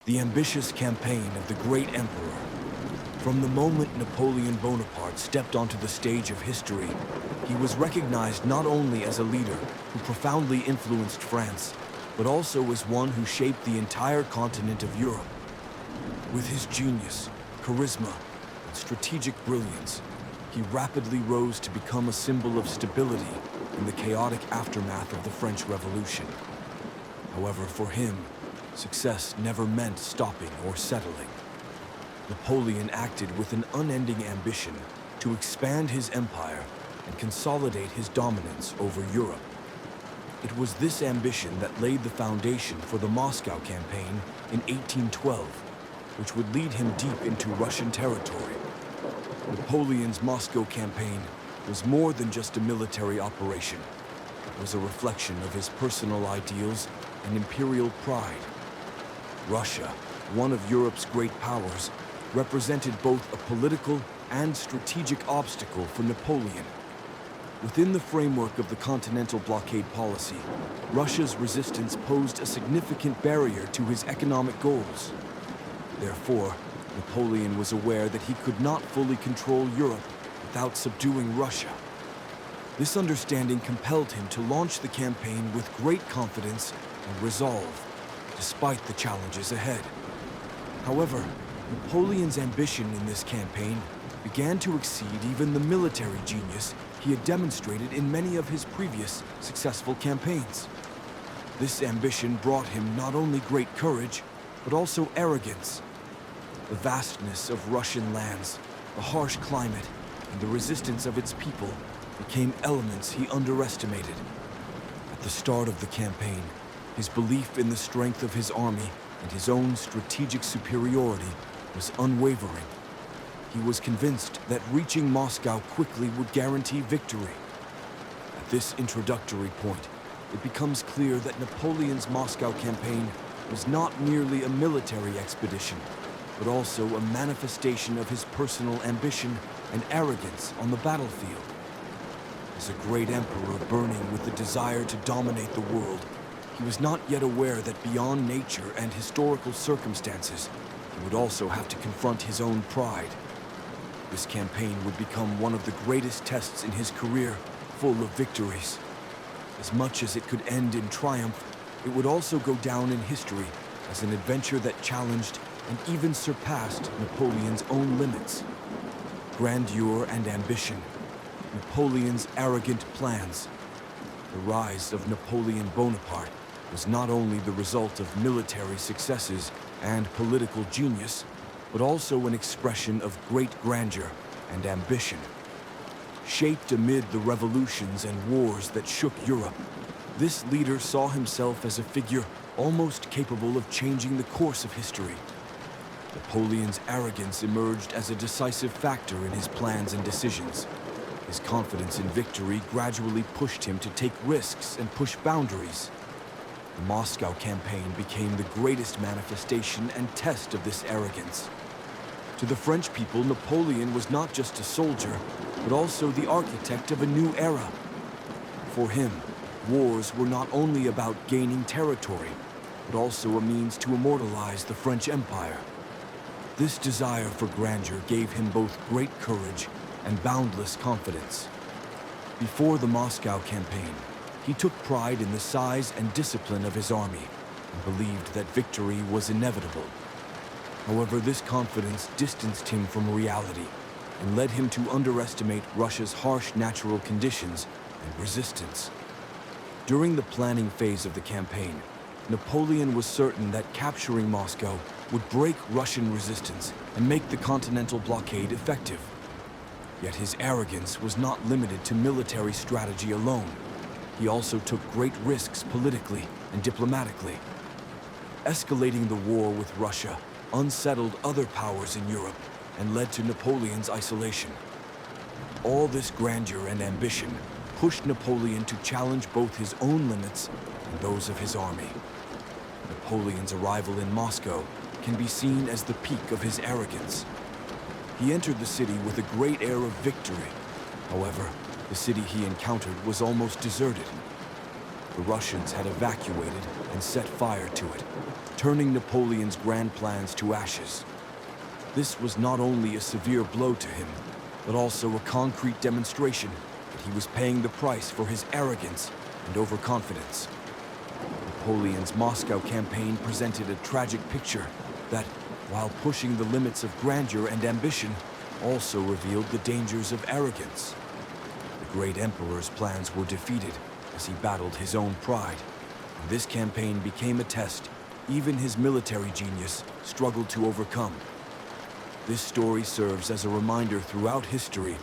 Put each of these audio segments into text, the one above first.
The ambitious campaign of the great emperor. From the moment Napoleon Bonaparte stepped onto the stage of history, he was recognized not only as a leader who profoundly influenced France, but also as one who shaped the entire continent of Europe. With his genius, charisma, and strategic brilliance, he rapidly rose to become a symbol of stability in the chaotic aftermath of the French Revolution. However, for him, success never meant stopping or settling. Napoleon acted with an unending ambition to expand his empire and consolidate his dominance over Europe. It was this ambition that laid the foundation for the Moscow campaign in 1812, which would lead him deep into Russian territory. Napoleon's Moscow campaign was more than just a military operation. It was a reflection of his personal ideals and imperial pride. Russia, one of Europe's great powers, represented both a political and strategic obstacle for Napoleon. Within the framework of the continental blockade policy, Russia's resistance posed a significant barrier to his economic goals. Therefore, Napoleon was aware that he could not fully control Europe without subduing Russia. This understanding compelled him to launch the campaign with great confidence and resolve, despite the challenges ahead. However, Napoleon's ambition in this campaign began to exceed even the military genius he had demonstrated in many of his previous successful campaigns. This ambition brought him not only great courage, but also arrogance. The vastness of Russian lands, the harsh climate, and the resistance of its people became elements he underestimated. At the start of the campaign, his belief in the strength of his army and his own strategic superiority was unwavering. He was convinced that reaching Moscow quickly would guarantee victory. At this introductory point, it becomes clear that Napoleon's Moscow campaign was not merely a military expedition, but also a manifestation of his personal ambition and arrogance on the battlefield. As a great emperor burning with the desire to dominate the world, he was not yet aware that beyond nature and historical circumstances, he would also have to confront his own pride. This campaign would become one of the greatest tests in his career, full of victories. As much as it could end in triumph, it would also go down in history as an adventure that challenged and even surpassed Napoleon's own limits. Grandeur and ambition, Napoleon's arrogant plans. The rise of Napoleon Bonaparte was not only the result of military successes and political genius, but also an expression of great grandeur and ambition. Shaped amid the revolutions and wars that shook Europe, this leader saw himself as a figure almost capable of changing the course of history. Napoleon's arrogance emerged as a decisive factor in his plans and decisions. His confidence in victory gradually pushed him to take risks and push boundaries. The Moscow campaign became the greatest manifestation and test of this arrogance. To the French people, Napoleon was not just a soldier, but also the architect of a new era. For him, wars were not only about gaining territory, but also a means to immortalize the French Empire. This desire for grandeur gave him both great courage and boundless confidence. Before the Moscow campaign, he took pride in the size and discipline of his army and believed that victory was inevitable. However, this confidence distanced him from reality and led him to underestimate Russia's harsh natural conditions and resistance. During the planning phase of the campaign, Napoleon was certain that capturing Moscow would break Russian resistance and make the continental blockade effective. Yet his arrogance was not limited to military strategy alone. He also took great risks politically and diplomatically. Escalating the war with Russia unsettled other powers in Europe and led to Napoleon's isolation. All this grandeur and ambition pushed Napoleon to challenge both his own limits and those of his army. Napoleon's arrival in Moscow can be seen as the peak of his arrogance. He entered the city with a great air of victory. However, the city he encountered was almost deserted. the Russians had evacuated and set fire to it, turning Napoleon's grand plans to ashes. This was not only a severe blow to him, but also a concrete demonstration that he was paying the price for his arrogance and overconfidence. Napoleon's Moscow campaign presented a tragic picture that, while pushing the limits of grandeur and ambition, also revealed the dangers of arrogance. The great emperor's plans were defeated as he battled his own pride, and this campaign became a test even his military genius struggled to overcome. This story serves as a reminder throughout history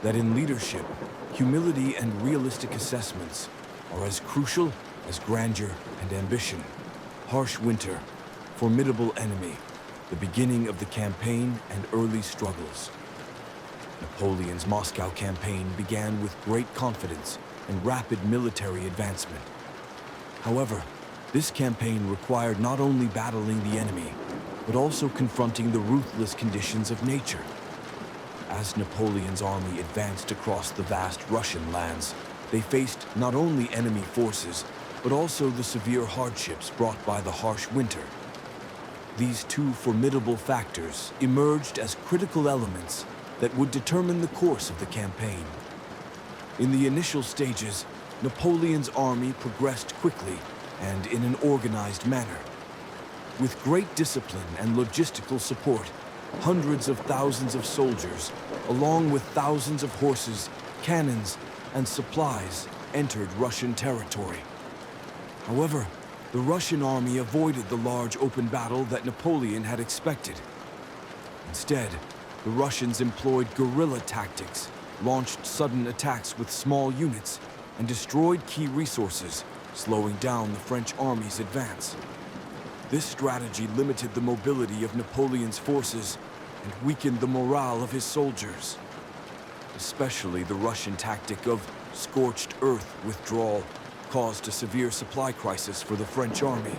that in leadership, humility and realistic assessments are as crucial as grandeur and ambition. Harsh winter, formidable enemy, the beginning of the campaign and early struggles. Napoleon's Moscow campaign began with great confidence and rapid military advancement. However, this campaign required not only battling the enemy, but also confronting the ruthless conditions of nature. As Napoleon's army advanced across the vast Russian lands, they faced not only enemy forces, but also the severe hardships brought by the harsh winter. These two formidable factors emerged as critical elements that would determine the course of the campaign. In the initial stages, Napoleon's army progressed quickly and in an organized manner. With great discipline and logistical support, hundreds of thousands of soldiers, along with thousands of horses, cannons, and supplies, entered Russian territory. However, the Russian army avoided the large open battle that Napoleon had expected. Instead, the Russians employed guerrilla tactics, launched sudden attacks with small units, and destroyed key resources, slowing down the French army's advance. This strategy limited the mobility of Napoleon's forces and weakened the morale of his soldiers. Especially the Russian tactic of scorched earth withdrawal caused a severe supply crisis for the French army.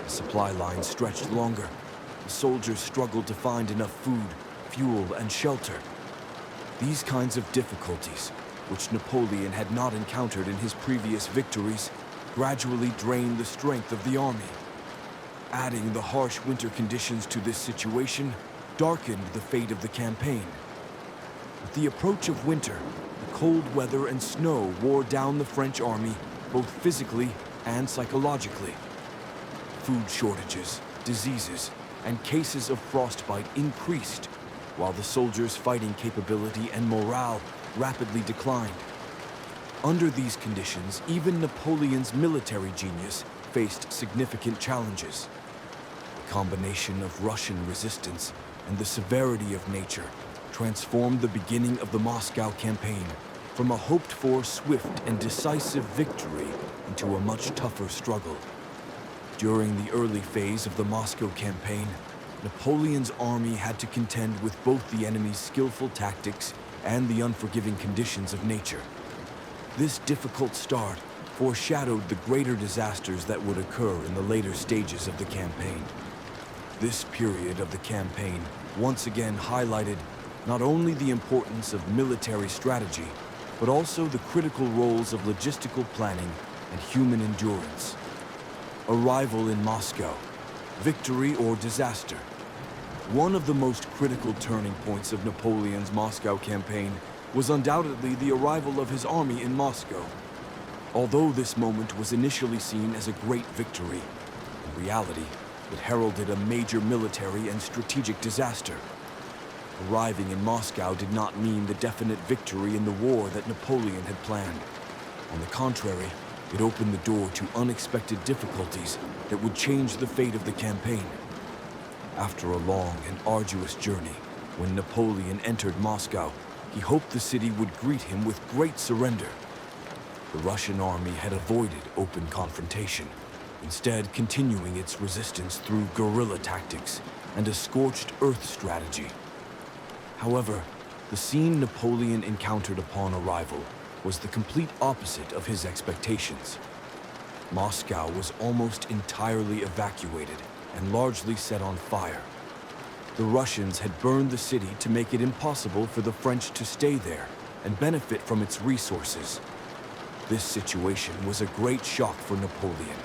The supply lines stretched longer. The soldiers struggled to find enough food, fuel, and shelter. These kinds of difficulties, which Napoleon had not encountered in his previous victories, gradually drained the strength of the army. Adding the harsh winter conditions to this situation darkened the fate of the campaign. With the approach of winter, the cold weather and snow wore down the French army both physically and psychologically. Food shortages, diseases, and cases of frostbite increased, while the soldiers' fighting capability and morale rapidly declined. Under these conditions, even Napoleon's military genius faced significant challenges. The combination of Russian resistance and the severity of nature transformed the beginning of the Moscow campaign from a hoped-for swift and decisive victory into a much tougher struggle. During the early phase of the Moscow campaign, Napoleon's army had to contend with both the enemy's skillful tactics and the unforgiving conditions of nature. This difficult start foreshadowed the greater disasters that would occur in the later stages of the campaign. This period of the campaign once again highlighted not only the importance of military strategy, but also the critical roles of logistical planning and human endurance. Arrival in Moscow, victory or disaster. One of the most critical turning points of Napoleon's Moscow campaign was undoubtedly the arrival of his army in Moscow. Although this moment was initially seen as a great victory, in reality, it heralded a major military and strategic disaster. Arriving in Moscow did not mean the definite victory in the war that Napoleon had planned. On the contrary, it opened the door to unexpected difficulties that would change the fate of the campaign. After a long and arduous journey, when Napoleon entered Moscow, he hoped the city would greet him with great surrender. The Russian army had avoided open confrontation, instead continuing its resistance through guerrilla tactics and a scorched earth strategy. However, the scene Napoleon encountered upon arrival was the complete opposite of his expectations. Moscow was almost entirely evacuated and largely set on fire. The Russians had burned the city to make it impossible for the French to stay there and benefit from its resources. This situation was a great shock for Napoleon.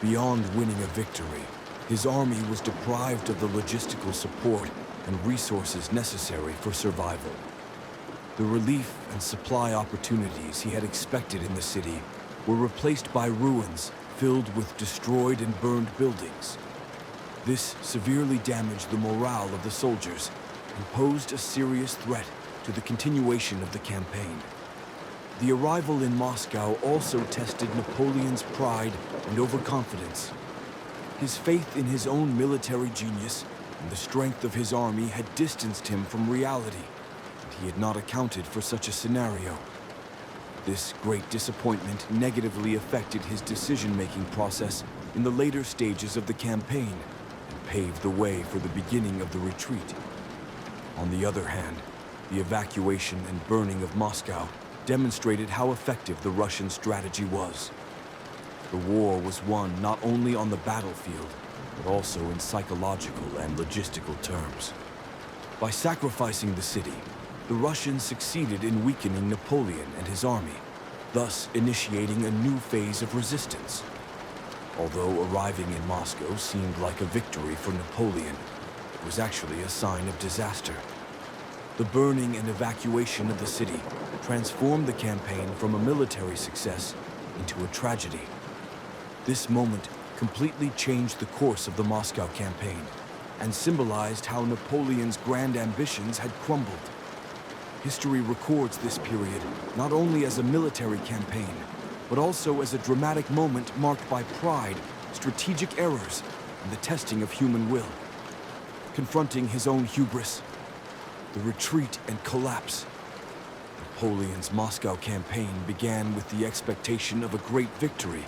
Beyond winning a victory, his army was deprived of the logistical support and resources necessary for survival. The relief and supply opportunities he had expected in the city were replaced by ruins filled with destroyed and burned buildings. This severely damaged the morale of the soldiers and posed a serious threat to the continuation of the campaign. The arrival in Moscow also tested Napoleon's pride and overconfidence. His faith in his own military genius and the strength of his army had distanced him from reality, and he had not accounted for such a scenario. This great disappointment negatively affected his decision-making process in the later stages of the campaign and paved the way for the beginning of the retreat. On the other hand, the evacuation and burning of Moscow demonstrated how effective the Russian strategy was. The war was won not only on the battlefield, but also in psychological and logistical terms. By sacrificing the city, the Russians succeeded in weakening Napoleon and his army, thus initiating a new phase of resistance. Although arriving in Moscow seemed like a victory for Napoleon, it was actually a sign of disaster. The burning and evacuation of the city transformed the campaign from a military success into a tragedy. This moment completely changed the course of the Moscow campaign and symbolized how Napoleon's grand ambitions had crumbled. History records this period not only as a military campaign, but also as a dramatic moment marked by pride, strategic errors, and the testing of human will. Confronting his own hubris, the retreat and collapse. Napoleon's Moscow campaign began with the expectation of a great victory,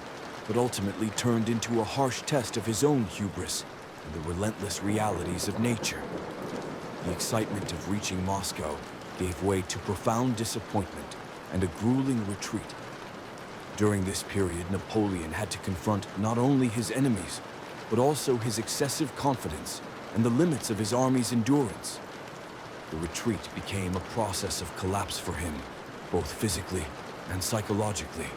but ultimately turned into a harsh test of his own hubris and the relentless realities of nature. The excitement of reaching Moscow gave way to profound disappointment and a grueling retreat. During this period, Napoleon had to confront not only his enemies, but also his excessive confidence and the limits of his army's endurance. The retreat became a process of collapse for him, both physically and psychologically.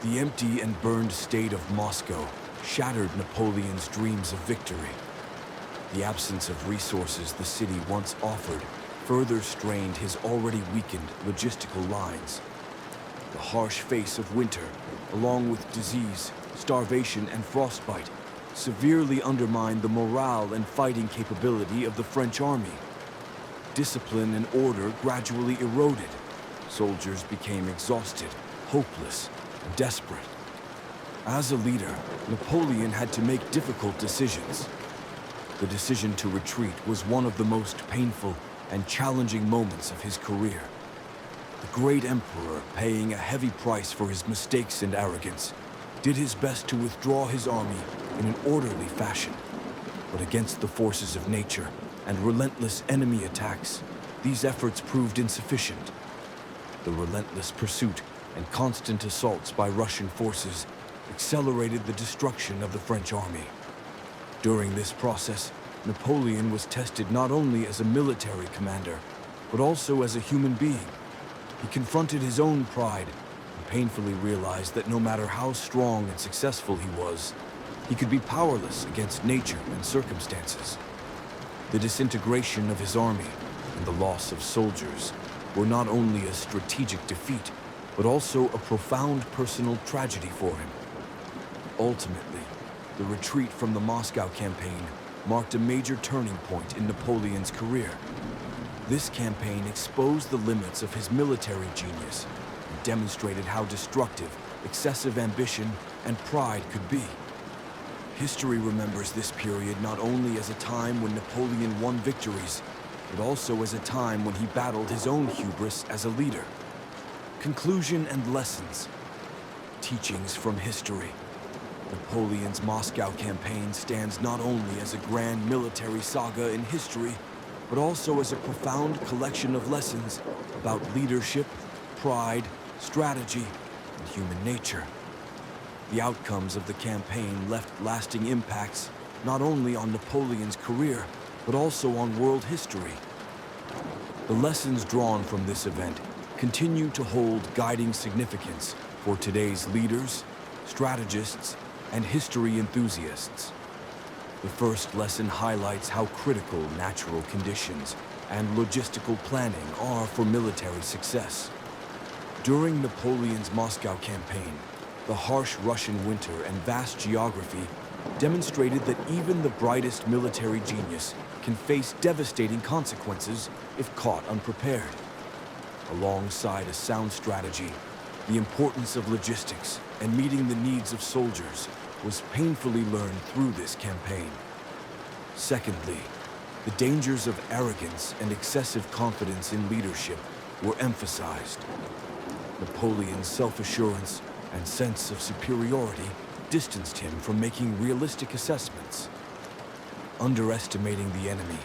The empty and burned state of Moscow shattered Napoleon's dreams of victory. The absence of resources the city once offered further strained his already weakened logistical lines. The harsh face of winter, along with disease, starvation, and frostbite, severely undermined the morale and fighting capability of the French army. Discipline and order gradually eroded. Soldiers became exhausted, hopeless, and desperate. As a leader, Napoleon had to make difficult decisions. The decision to retreat was one of the most painful and challenging moments of his career. The great emperor, paying a heavy price for his mistakes and arrogance, did his best to withdraw his army in an orderly fashion. But against the forces of nature and relentless enemy attacks, these efforts proved insufficient. The relentless pursuit and constant assaults by Russian forces accelerated the destruction of the French army. During this process, Napoleon was tested not only as a military commander, but also as a human being. He confronted his own pride and painfully realized that no matter how strong and successful he was, he could be powerless against nature and circumstances. The disintegration of his army and the loss of soldiers were not only a strategic defeat, but also a profound personal tragedy for him. Ultimately, the retreat from the Moscow campaign marked a major turning point in Napoleon's career. This campaign exposed the limits of his military genius and demonstrated how destructive excessive ambition and pride could be. History remembers this period not only as a time when Napoleon won victories, but also as a time when he battled his own hubris as a leader. Conclusion and lessons. Teachings from history. Napoleon's Moscow campaign stands not only as a grand military saga in history, but also as a profound collection of lessons about leadership, pride, strategy, and human nature. The outcomes of the campaign left lasting impacts not only on Napoleon's career, but also on world history. The lessons drawn from this event continue to hold guiding significance for today's leaders, strategists, and history enthusiasts. The first lesson highlights how critical natural conditions and logistical planning are for military success. During Napoleon's Moscow campaign, the harsh Russian winter and vast geography demonstrated that even the brightest military genius can face devastating consequences if caught unprepared. Alongside a sound strategy, the importance of logistics and meeting the needs of soldiers was painfully learned through this campaign. Secondly, the dangers of arrogance and excessive confidence in leadership were emphasized. Napoleon's self-assurance and sense of superiority distanced him from making realistic assessments. Underestimating the enemy,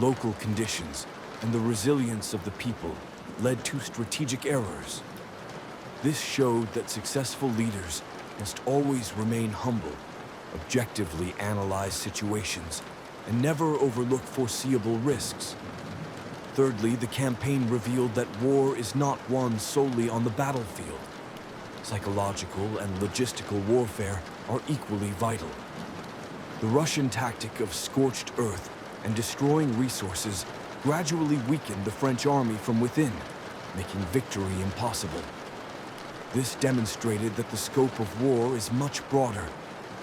local conditions, and the resilience of the people led to strategic errors. This showed that successful leaders must always remain humble, objectively analyze situations, and never overlook foreseeable risks. Thirdly, the campaign revealed that war is not won solely on the battlefield. Psychological and logistical warfare are equally vital. The Russian tactic of scorched earth and destroying resources gradually weakened the French army from within, making victory impossible. This demonstrated that the scope of war is much broader,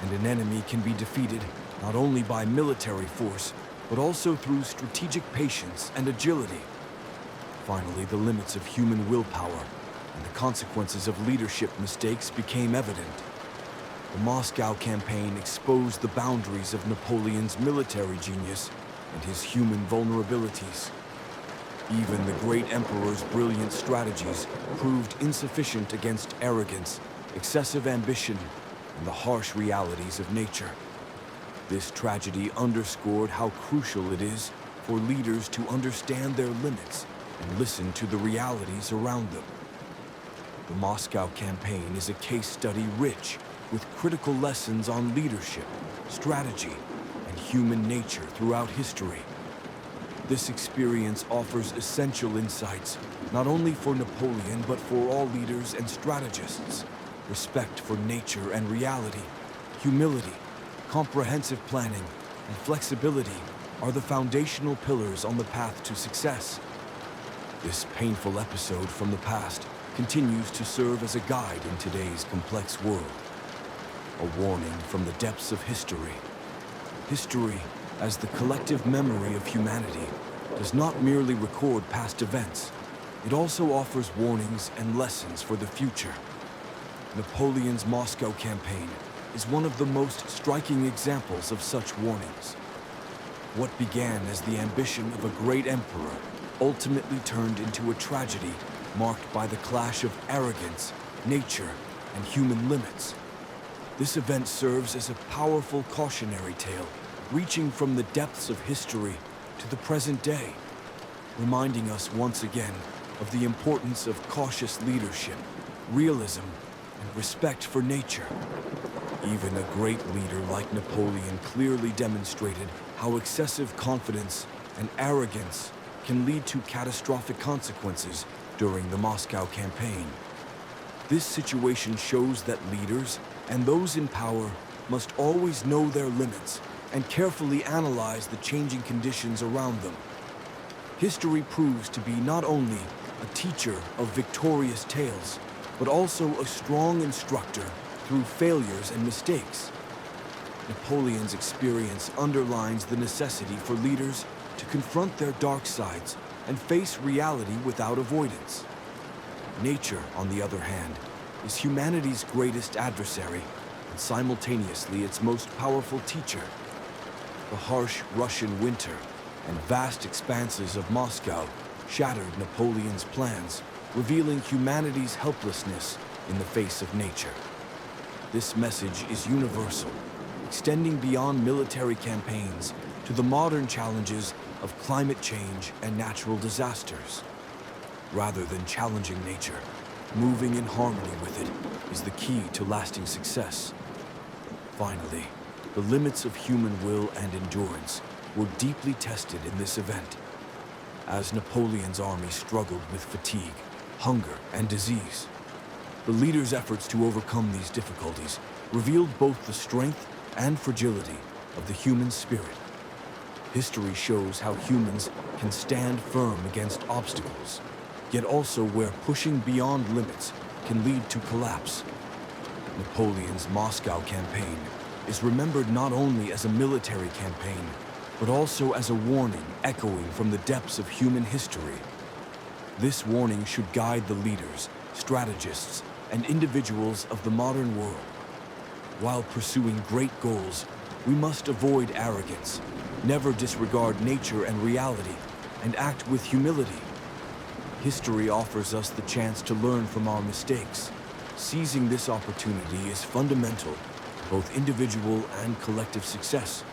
and an enemy can be defeated not only by military force, but also through strategic patience and agility. Finally, the limits of human willpower and the consequences of leadership mistakes became evident. The Moscow campaign exposed the boundaries of Napoleon's military genius and his human vulnerabilities. Even the great emperor's brilliant strategies proved insufficient against arrogance, excessive ambition, and the harsh realities of nature. This tragedy underscored how crucial it is for leaders to understand their limits and listen to the realities around them. The Moscow campaign is a case study rich with critical lessons on leadership, strategy, and human nature throughout history. This experience offers essential insights, not only for Napoleon, but for all leaders and strategists. Respect for nature and reality, humility, comprehensive planning, and flexibility are the foundational pillars on the path to success. This painful episode from the past continues to serve as a guide in today's complex world. A warning from the depths of history. History, as the collective memory of humanity, does not merely record past events. It also offers warnings and lessons for the future. Napoleon's Moscow campaign is one of the most striking examples of such warnings. What began as the ambition of a great emperor ultimately turned into a tragedy marked by the clash of arrogance, nature, and human limits. This event serves as a powerful cautionary tale, reaching from the depths of history to the present day, reminding us once again of the importance of cautious leadership, realism, and respect for nature. Even a great leader like Napoleon clearly demonstrated how excessive confidence and arrogance can lead to catastrophic consequences during the Moscow campaign. This situation shows that leaders and those in power must always know their limits and carefully analyze the changing conditions around them. History proves to be not only a teacher of victorious tales, but also a strong instructor through failures and mistakes. Napoleon's experience underlines the necessity for leaders to confront their dark sides and face reality without avoidance. Nature, on the other hand, is humanity's greatest adversary and simultaneously its most powerful teacher. The harsh Russian winter and vast expanses of Moscow shattered Napoleon's plans, revealing humanity's helplessness in the face of nature. This message is universal, extending beyond military campaigns to the modern challenges of climate change and natural disasters. Rather than challenging nature, moving in harmony with it is the key to lasting success. Finally, the limits of human will and endurance were deeply tested in this event. As Napoleon's army struggled with fatigue, hunger, and disease. The leaders' efforts to overcome these difficulties revealed both the strength and fragility of the human spirit. History shows how humans can stand firm against obstacles, yet also where pushing beyond limits can lead to collapse. Napoleon's Moscow campaign is remembered not only as a military campaign, but also as a warning echoing from the depths of human history. This warning should guide the leaders, strategists, and individuals of the modern world. While pursuing great goals, we must avoid arrogance, never disregard nature and reality, and act with humility. History offers us the chance to learn from our mistakes. Seizing this opportunity is fundamental to both individual and collective success.